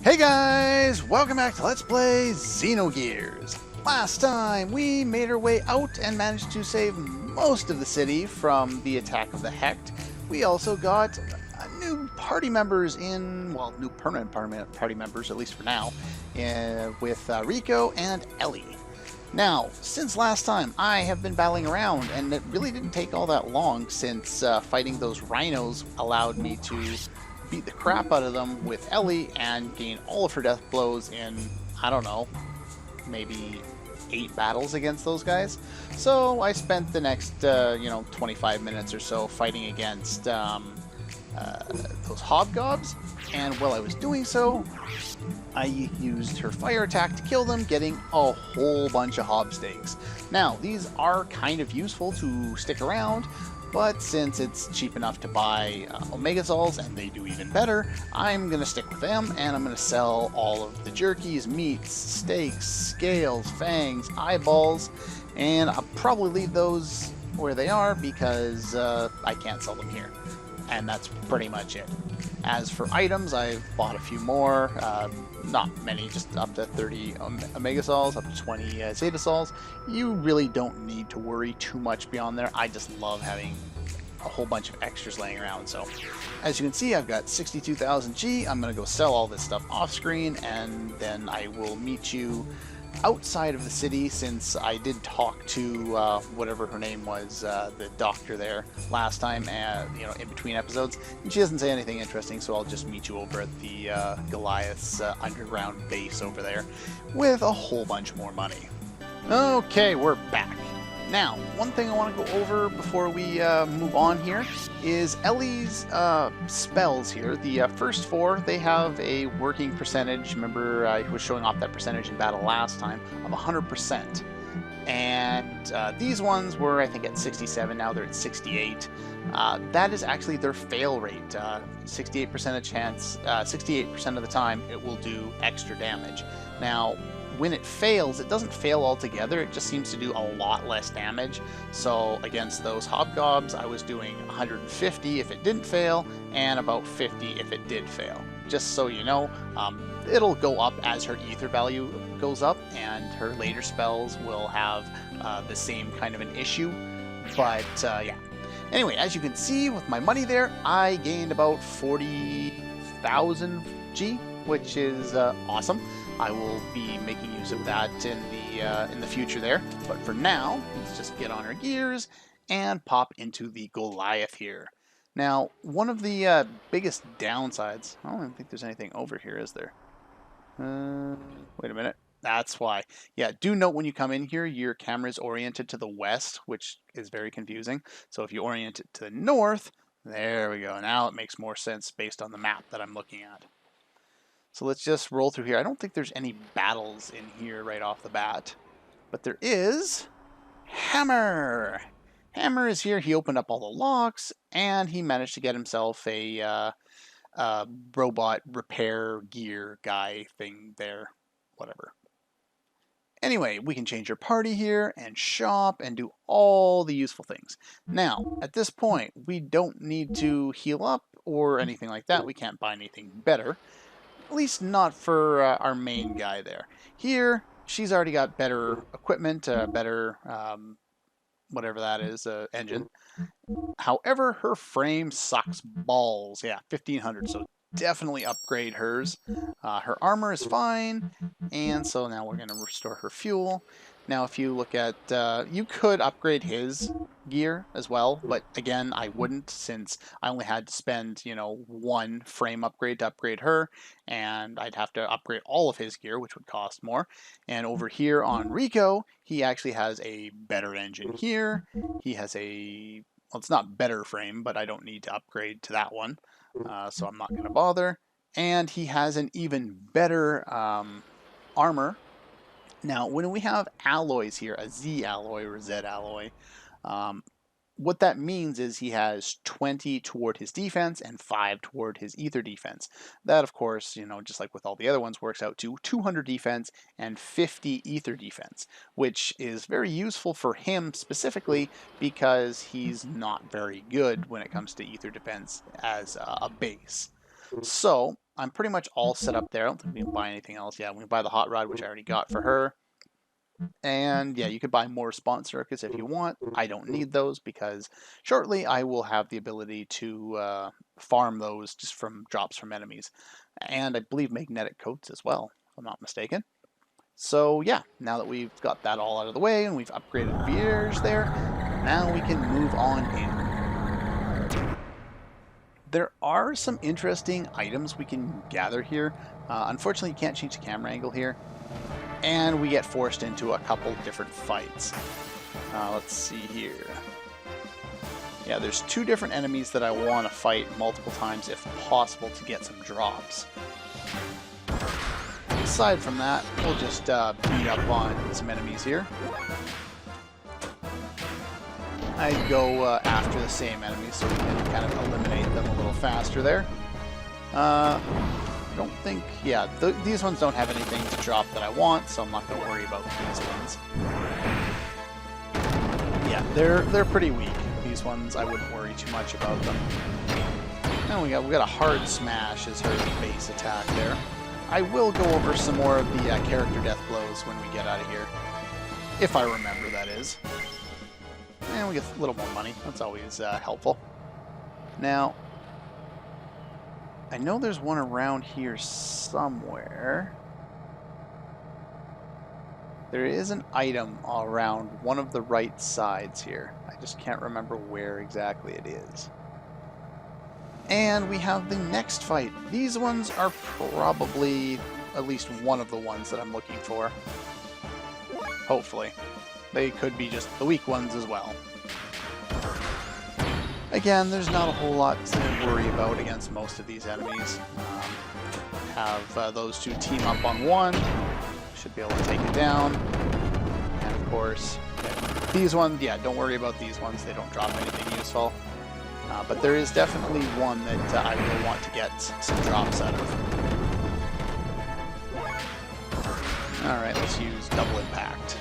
Hey guys! Welcome back to Let's Play Xenogears! Last time, we made our way out and managed to save most of the city from the attack of the Hecht. We also got new party members well, new permanent party members, at least for now, with Rico and Ellie. Now, since last time, I have been battling around, and it really didn't take all that long since fighting those rhinos allowed me to beat the crap out of them with Ellie and gain all of her death blows in, I don't know, maybe 8 battles against those guys. So I spent the next, 25 minutes or so fighting against those hobgobs, and while I was doing so, I used her fire attack to kill them, getting a whole bunch of hobstakes. Now, these are kind of useful to stick around, but since it's cheap enough to buy Omegazols, and they do even better, I'm going to stick with them, and I'm going to sell all of the jerkies, meats, steaks, scales, fangs, eyeballs, and I'll probably leave those where they are because I can't sell them here. And that's pretty much it. As for items, I've bought a few more, not many, just up to 30 Omegazols, up to 20 Zetazols. You really don't need to worry too much beyond there. I just love having a whole bunch of extras laying around. So, as you can see, I've got 62,000 G. I'm going to go sell all this stuff off screen, and then I will meet you outside of the city, since I did talk to whatever her name was, the doctor there last time, in between episodes, and she doesn't say anything interesting, so I'll just meet you over at the Goliath's underground base over there with a whole bunch more money. Okay, we're back. Now, one thing I want to go over before we move on here is Ellie's spells here. The first 4, they have a working percentage. Remember, I was showing off that percentage in battle last time of 100%. And these ones were, I think, at 67. Now they're at 68. That is actually their fail rate. 68% chance, 68% of the time, it will do extra damage. Now, when it fails, it doesn't fail altogether, it just seems to do a lot less damage. So against those hobgobs, I was doing 150 if it didn't fail, and about 50 if it did fail. Just so you know, it'll go up as her ether value goes up, and her later spells will have the same kind of an issue. But yeah. Anyway, as you can see with my money there, I gained about 40,000 G, which is awesome. I will be making use of that in the future there. But for now, let's just get on our gears and pop into the Goliath here. Now, one of the biggest downsides... I don't even think there's anything over here, is there? Wait a minute. That's why. Yeah, do note when you come in here, your camera is oriented to the west, which is very confusing. So if you orient it to the north, there we go. Now it makes more sense based on the map that I'm looking at. So let's just roll through here. I don't think there's any battles in here right off the bat. But there is Hammer. Hammer is here. He opened up all the locks, and he managed to get himself a robot repair gear guy thing there. Whatever. Anyway, we can change our party here and shop and do all the useful things. Now, at this point, we don't need to heal up or anything like that. We can't buy anything better. At least not for our main guy there. Here, she's already got better equipment, better, whatever that is, engine. However, her frame sucks balls. Yeah, 1500, so definitely upgrade hers. Her armor is fine, and so now we're going to restore her fuel. Now, if you look at, you could upgrade his gear as well, but again, I wouldn't, since I only had to spend, 1 frame upgrade to upgrade her, and I'd have to upgrade all of his gear, which would cost more. And over here on Rico, he actually has a better engine here. He has a, well, it's not better frame, but I don't need to upgrade to that one, so I'm not going to bother. And he has an even better armor. Now, when we have alloys here, a Z alloy or Z alloy, what that means is he has 20 toward his defense and 5 toward his ether defense. That, of course, just like with all the other ones, works out to 200 defense and 50 ether defense, which is very useful for him specifically because he's not very good when it comes to ether defense as a base. So I'm pretty much all set up there. I don't think we can buy anything else. Yeah, we can buy the hot rod, which I already got for her. And yeah, you could buy more Spawn Circus if you want. I don't need those because shortly I will have the ability to farm those just from drops from enemies. And I believe magnetic coats as well, if I'm not mistaken. So yeah, now that we've got that all out of the way and we've upgraded Veers there, now we can move on in. There are some interesting items we can gather here. Unfortunately, you can't change the camera angle here. And we get forced into a couple different fights. Let's see here. Yeah, there's 2 different enemies that I want to fight multiple times if possible to get some drops. Aside from that, we'll just beat up on some enemies here. I go after the same enemies so we can kind of eliminate them a little faster there. I don't think, yeah, these ones don't have anything to drop that I want, so I'm not going to worry about these ones. Yeah, they're pretty weak. These ones, I wouldn't worry too much about them. And we got a hard smash as her base attack there. I will go over some more of the character death blows when we get out of here. If I remember, that is. And we get a little more money. That's always helpful. Now, I know there's one around here somewhere. There is an item around one of the right sides here. I just can't remember where exactly it is. And we have the next fight. These ones are probably at least one of the ones that I'm looking for. Hopefully. They could be just the weak ones as well. Again, there's not a whole lot to worry about against most of these enemies. Have those 2 team up on one. Should be able to take it down. And of course, these ones, yeah, don't worry about these ones. They don't drop anything useful. But there is definitely one that I will want to get some drops out of. Alright, let's use double impact.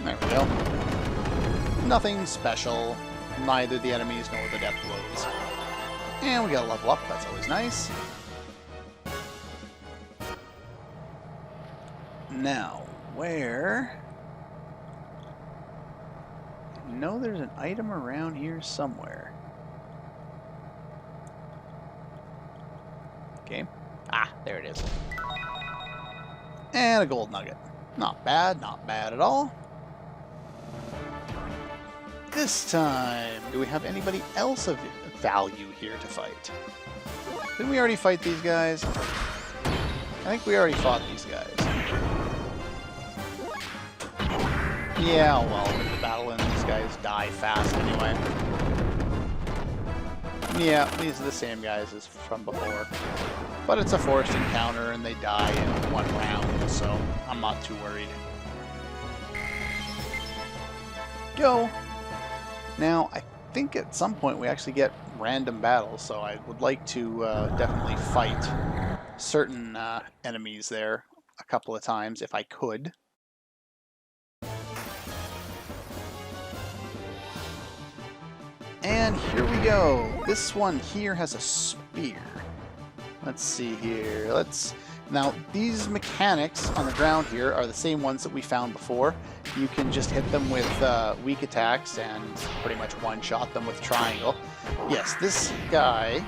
There we go. Nothing special. Neither the enemies nor the death blows. And we got a level up, that's always nice. Now, where... I know there's an item around here somewhere. Okay. Ah, there it is. And a gold nugget. Not bad at all. This time, do we have anybody else of value here to fight? Didn't we already fight these guys? I think we already fought these guys. Yeah, well, in the battle and these guys die fast anyway. Yeah, these are the same guys as from before. But it's a forced encounter and they die in 1 round, so I'm not too worried. Go! Now, I think at some point we actually get random battles, so I would like to definitely fight certain enemies there a couple of times if I could. And here we go. This one here has a spear. Let's see here. Now, these mechanics on the ground here are the same ones that we found before. You can just hit them with weak attacks and pretty much one-shot them with triangle. Yes, this guy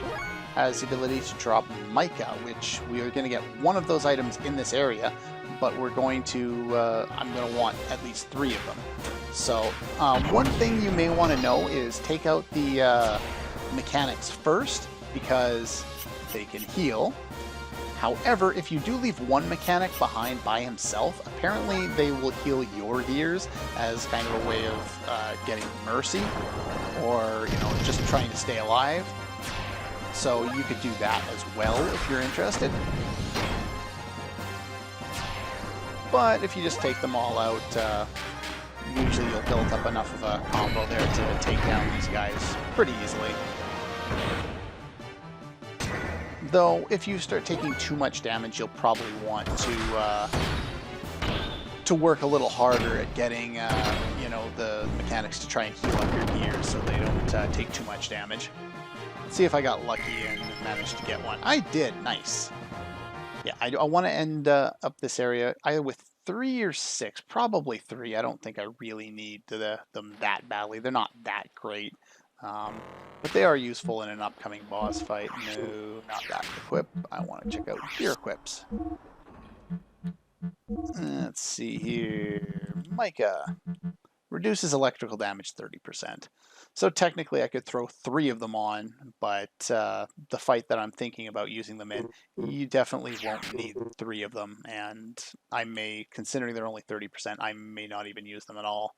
has the ability to drop mica, which we are going to get one of those items in this area, but we're going to, I'm going to want at least 3 of them. So, one thing you may want to know is take out the mechanics first, because they can heal. However, if you do leave one mechanic behind by himself, apparently they will heal your gears as kind of a way of getting mercy, or, you know, just trying to stay alive. So you could do that as well if you're interested. But if you just take them all out, usually you'll build up enough of a combo there to take down these guys pretty easily. Though, if you start taking too much damage, you'll probably want to work a little harder at getting, you know, the mechanics to try and heal up your gears so they don't take too much damage. Let's see if I got lucky and managed to get one. I did. Nice. Yeah, I want to end up this area either with 3 or 6. Probably 3. I don't think I really need them that badly. They're not that great. But they are useful in an upcoming boss fight. No, not that equip. I want to check out gear equips. Let's see here. Micah. Reduces electrical damage 30%. So technically I could throw 3 of them on, but the fight that I'm thinking about using them in, you definitely won't need 3 of them. And I may, considering they're only 30%, I may not even use them at all.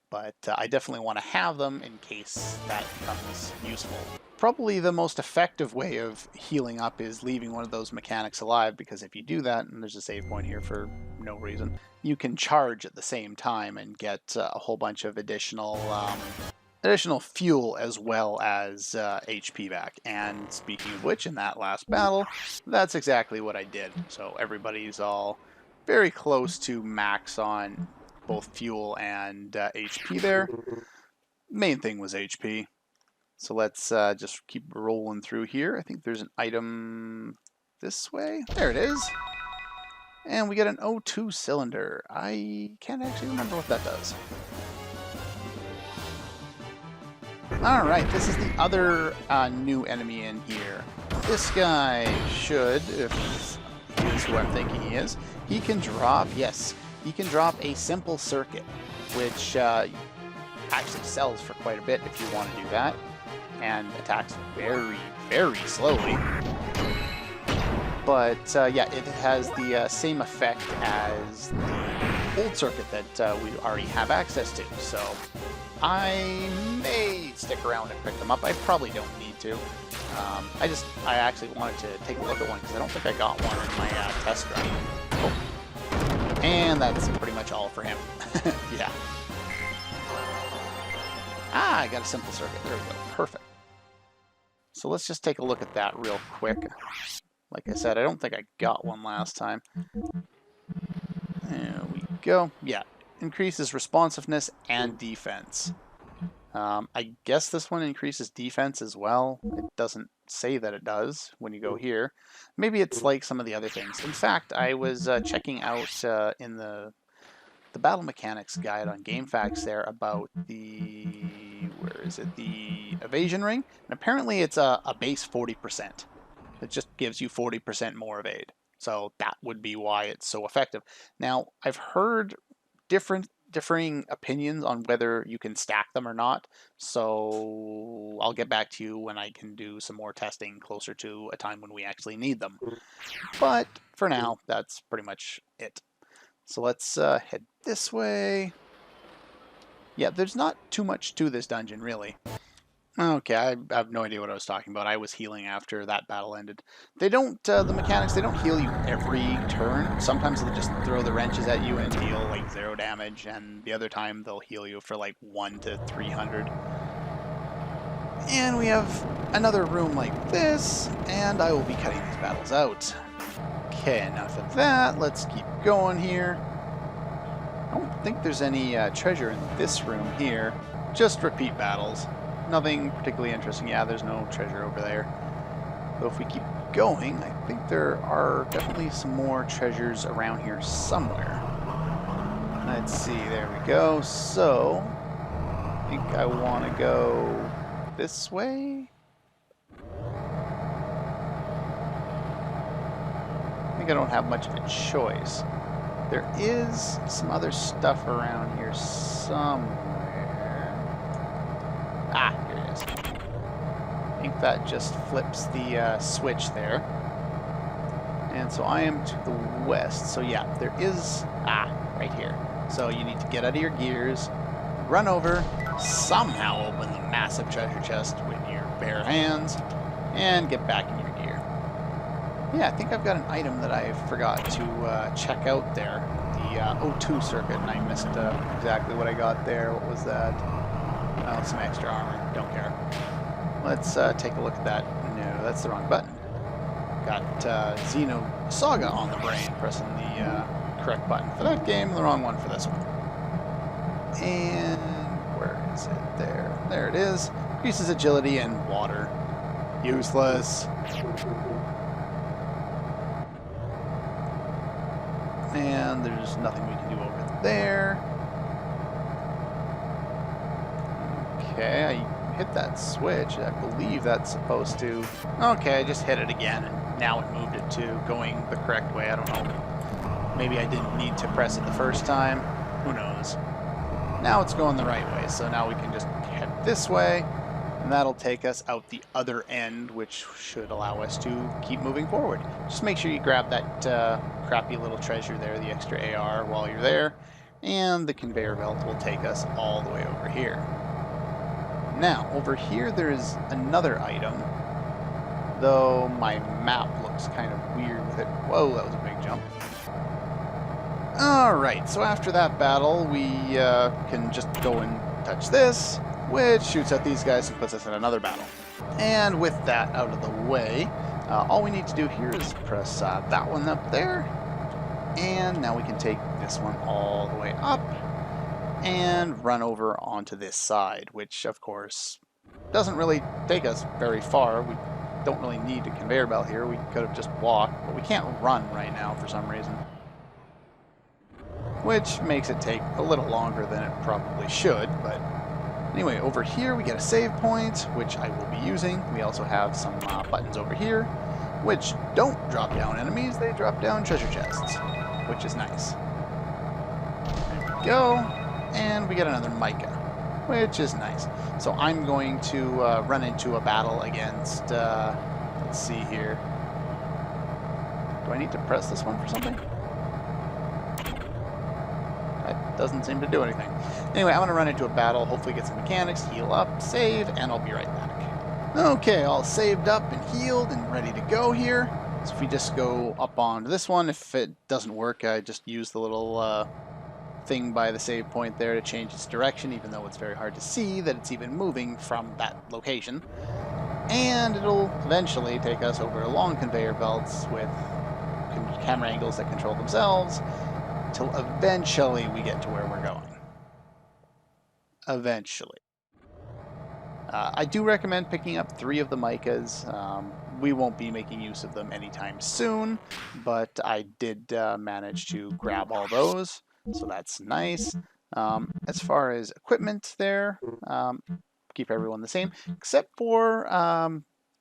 But I definitely want to have them in case that becomes useful. Probably the most effective way of healing up is leaving one of those mechanics alive, because if you do that, and there's a save point here for no reason, you can charge at the same time and get a whole bunch of additional fuel as well as HP back. And speaking of which, in that last battle, that's exactly what I did. So everybody's all very close to max on both fuel and HP there. Main thing was HP. So let's just keep rolling through here. I think there's an item this way. There it is. And we get an O2 cylinder. I can't actually remember what that does. Alright, this is the other new enemy in here. This guy should, if he is who I'm thinking he is, he can drop, yes, he can drop a simple circuit, which actually sells for quite a bit if you want to do that, and attacks very, very slowly. But yeah, it has the same effect as the old circuit that we already have access to, so I may stick around and pick them up. I probably don't need to. I actually wanted to take a look at one because I don't think I got one in my test run. Oh. And that's pretty much all for him. Yeah. Ah, I got a simple circuit. There we go. Perfect. So let's just take a look at that real quick. Like I said, I don't think I got one last time. There we go. Yeah. Increases responsiveness and defense. I guess this one increases defense as well. It doesn't say that it does when you go here. Maybe it's like some of the other things. In fact, I was checking out in the battle mechanics guide on GameFAQs there about the, where is it, the evasion ring, and apparently it's a base 40%. It just gives you 40% more evade. So that would be why it's so effective. Now, I've heard differing opinions on whether you can stack them or not, so I'll get back to you when I can do some more testing closer to a time when we actually need them. But for now, that's pretty much it. So let's head this way. Yeah, there's not too much to this dungeon, really. Okay, I have no idea what I was talking about. I was healing after that battle ended. They don't, the mechanics, they don't heal you every turn. Sometimes they'll just throw the wrenches at you and deal like 0 damage, and the other time they'll heal you for like 1 to 300. And we have another room like this, and I will be cutting these battles out. Okay, enough of that. Let's keep going here. I don't think there's any treasure in this room here. Just repeat battles. Nothing particularly interesting. Yeah, there's no treasure over there. But if we keep going, I think there are definitely some more treasures around here somewhere. Let's see, there we go. So, I think I want to go this way. I think I don't have much of a choice. There is some other stuff around here somewhere. Ah, here it is. I think that just flips the switch there. And so I am to the west. So yeah, there is, right here. So you need to get out of your gears, run over, somehow open the massive treasure chest with your bare hands, and get back in your gear. Yeah, I think I've got an item that I forgot to check out there. The O2 circuit, and I missed exactly what I got there. What was that? Oh, some extra armor. Don't care. Let's take a look at that. No, that's the wrong button. Got Xenosaga on the brain, pressing the correct button for that game, the wrong one for this one. And where is it? There. There it is. Increases agility and water. Useless. And there's nothing we can do over there. Okay, I hit that switch. I believe that's supposed to... Okay, I just hit it again, and now it moved it to going the correct way. I don't know. Maybe I didn't need to press it the first time. Who knows? Now it's going the right way, so now we can just head this way, and that'll take us out the other end, which should allow us to keep moving forward. Just make sure you grab that crappy little treasure there, the extra AR, while you're there, and the conveyor belt will take us all the way over here. Now, over here there is another item, though my map looks kind of weird with it. Whoa, that was a big jump. Alright, so after that battle, we can just go and touch this, which shoots at these guys and puts us in another battle. And with that out of the way, all we need to do here is press that one up there, and now we can take this one all the way up and run over onto this side, which of course doesn't really take us very far. We don't really need a conveyor belt here. We could have just walked, but we can't run right now for some reason, which makes it take a little longer than it probably should. But anyway, over here we get a save point, which I will be using. We also have some buttons over here, which don't drop down enemies, they drop down treasure chests, which is nice. There we go, and we get another mica, which is nice. So I'm going to run into a battle against, let's see here. Do I need to press this one for something? Doesn't seem to do anything. Anyway, I'm going to run into a battle, hopefully get some mechanics, heal up, save, and I'll be right back. Okay, all saved up and healed and ready to go here. So if we just go up onto this one, if it doesn't work, I just use the little thing by the save point there to change its direction, even though it's very hard to see that it's even moving from that location. And it'll eventually take us over long conveyor belts with camera angles that control themselves, till eventually we get to where we're going. Eventually. I do recommend picking up 3 of the micas. We won't be making use of them anytime soon, but I did manage to grab all those, so that's nice. As far as equipment there, keep everyone the same, except for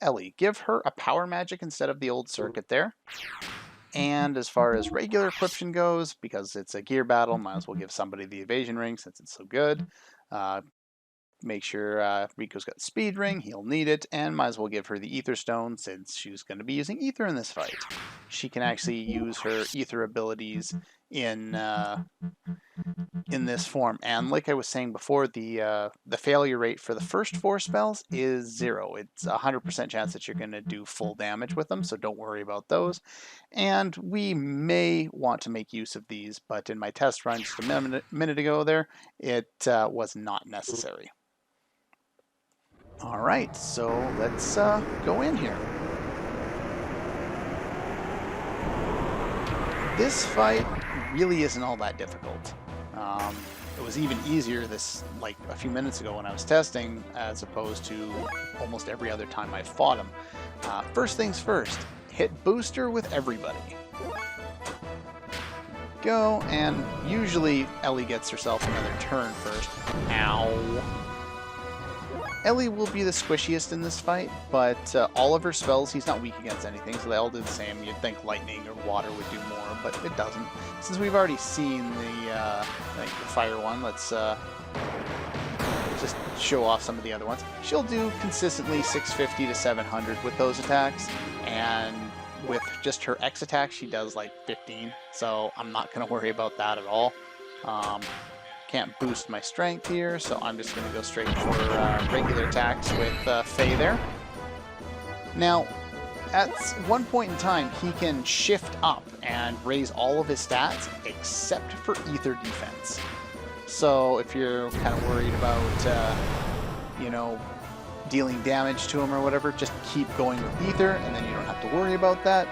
Ellie. Give her a power magic instead of the old circuit there. And as far as regular equipment goes, because it's a gear battle, might as well give somebody the evasion ring since it's so good. Make sure Rico's got the speed ring, he'll need it, and might as well give her the ether stone since she's going to be using ether in this fight. She can actually use her ether abilities in this form. And like I was saying before, the failure rate for the first 4 spells is 0. It's a 100% chance that you're going to do full damage with them, so don't worry about those. And we may want to make use of these, but in my test run just a minute ago there, it was not necessary. Alright, so let's go in here. This fight really isn't all that difficult. It was even easier like a few minutes ago when I was testing, as opposed to almost every other time I fought him. First things first, hit booster with everybody. Go, and usually Ellie gets herself another turn first. Ow. Ellie will be the squishiest in this fight, but all of her spells, he's not weak against anything, so they all do the same. You'd think lightning or water would do more, but it doesn't. Since we've already seen the fire one, let's just show off some of the other ones. She'll do consistently 650 to 700 with those attacks, and with just her X attack, she does like 15, so I'm not going to worry about that at all. Can't boost my strength here, so I'm just going to go straight for regular attacks with Faye there. Now, at one point in time, he can shift up and raise all of his stats except for ether defense. So if you're kind of worried about, you know, dealing damage to him or whatever, just keep going with ether, and then you don't have to worry about that.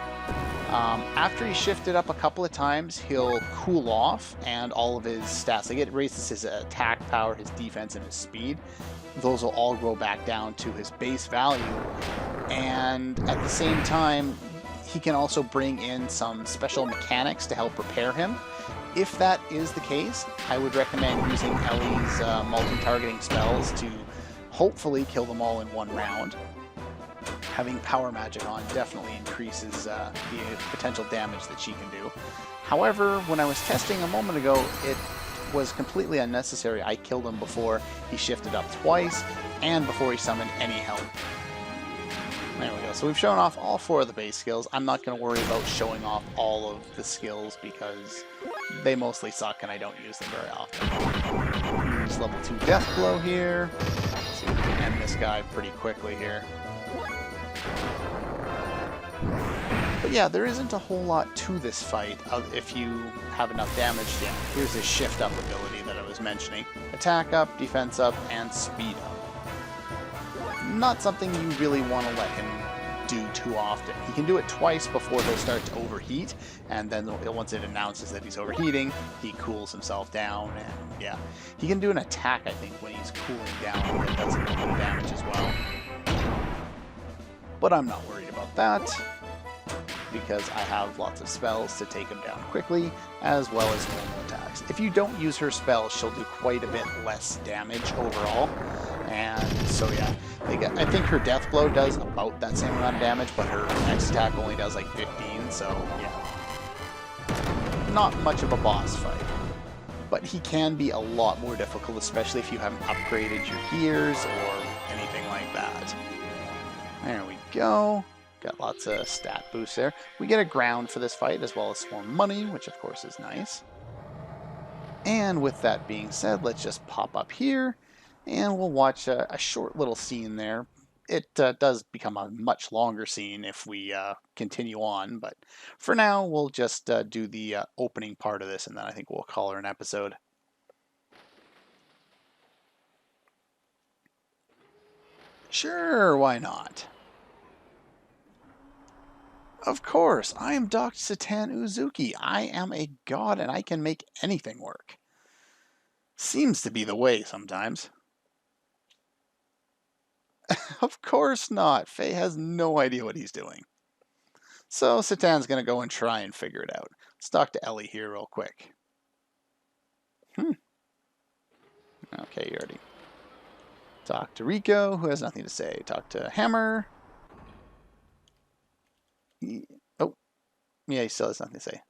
After he shifted up a couple of times, he'll cool off, and all of his stats, like it raises his attack power, his defense, and his speed. Those will all go back down to his base value. and at the same time, he can also bring in some special mechanics to help repair him. If that is the case, I would recommend using Ellie's multi-targeting spells to hopefully kill them all in one round. Having power magic on definitely increases the potential damage that she can do. However, when I was testing a moment ago, it was completely unnecessary. I killed him before he shifted up twice, and before he summoned any help. There we go. So we've shown off all 4 of the base skills. I'm not going to worry about showing off all of the skills because they mostly suck and I don't use them very often. Use level 2 Death Blow here. See if we can end this guy pretty quickly here. But yeah, there isn't a whole lot to this fight if you have enough damage. Yeah, here's his shift up ability that I was mentioning. Attack up, defense up, and speed up. Not something you really want to let him do too often. He can do it twice before he'll start to overheat, and then once it announces that he's overheating, he cools himself down, and yeah. He can do an attack, I think, when he's cooling down, and it does a little bit of damage as well. But I'm not worried about that, because I have lots of spells to take him down quickly, as well as normal attacks. If you don't use her spells, she'll do quite a bit less damage overall, and so yeah. I think her Death Blow does about that same amount of damage, but her next attack only does like 15, so yeah. Not much of a boss fight. But he can be a lot more difficult, especially if you haven't upgraded your gears or anything like that. There we go. Got lots of stat boosts there. We get a ground for this fight, as well as some more money, which of course is nice. And with that being said, let's just pop up here, and we'll watch a short little scene there. It does become a much longer scene if we continue on, but for now, we'll just do the opening part of this, and then I think we'll call her an episode. Sure, why not? Of course, I am Dr. Satan Uzuki. I am a god and I can make anything work. Seems to be the way sometimes. Of course not. Faye has no idea what he's doing. So Satan's going to go and try and figure it out. Let's talk to Ellie here real quick. Okay, you already. Talk to Rico, who has nothing to say. Talk to Hammer. Oh, yeah, he still has nothing to say.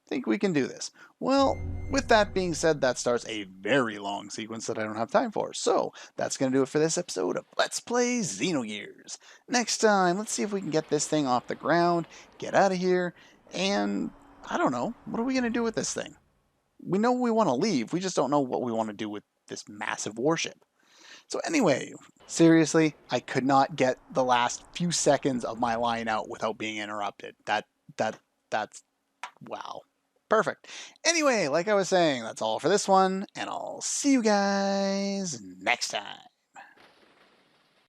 Think we can do this. Well, with that being said, that starts a very long sequence that I don't have time for. So that's going to do it for this episode of Let's Play Xenogears. Next time, let's see if we can get this thing off the ground, get out of here, and I don't know, what are we going to do with this thing? We know we want to leave, we just don't know what we want to do with this massive warship. So anyway, seriously, I could not get the last few seconds of my line out without being interrupted. That's wow. Perfect. Anyway, like I was saying, that's all for this one, and I'll see you guys next time.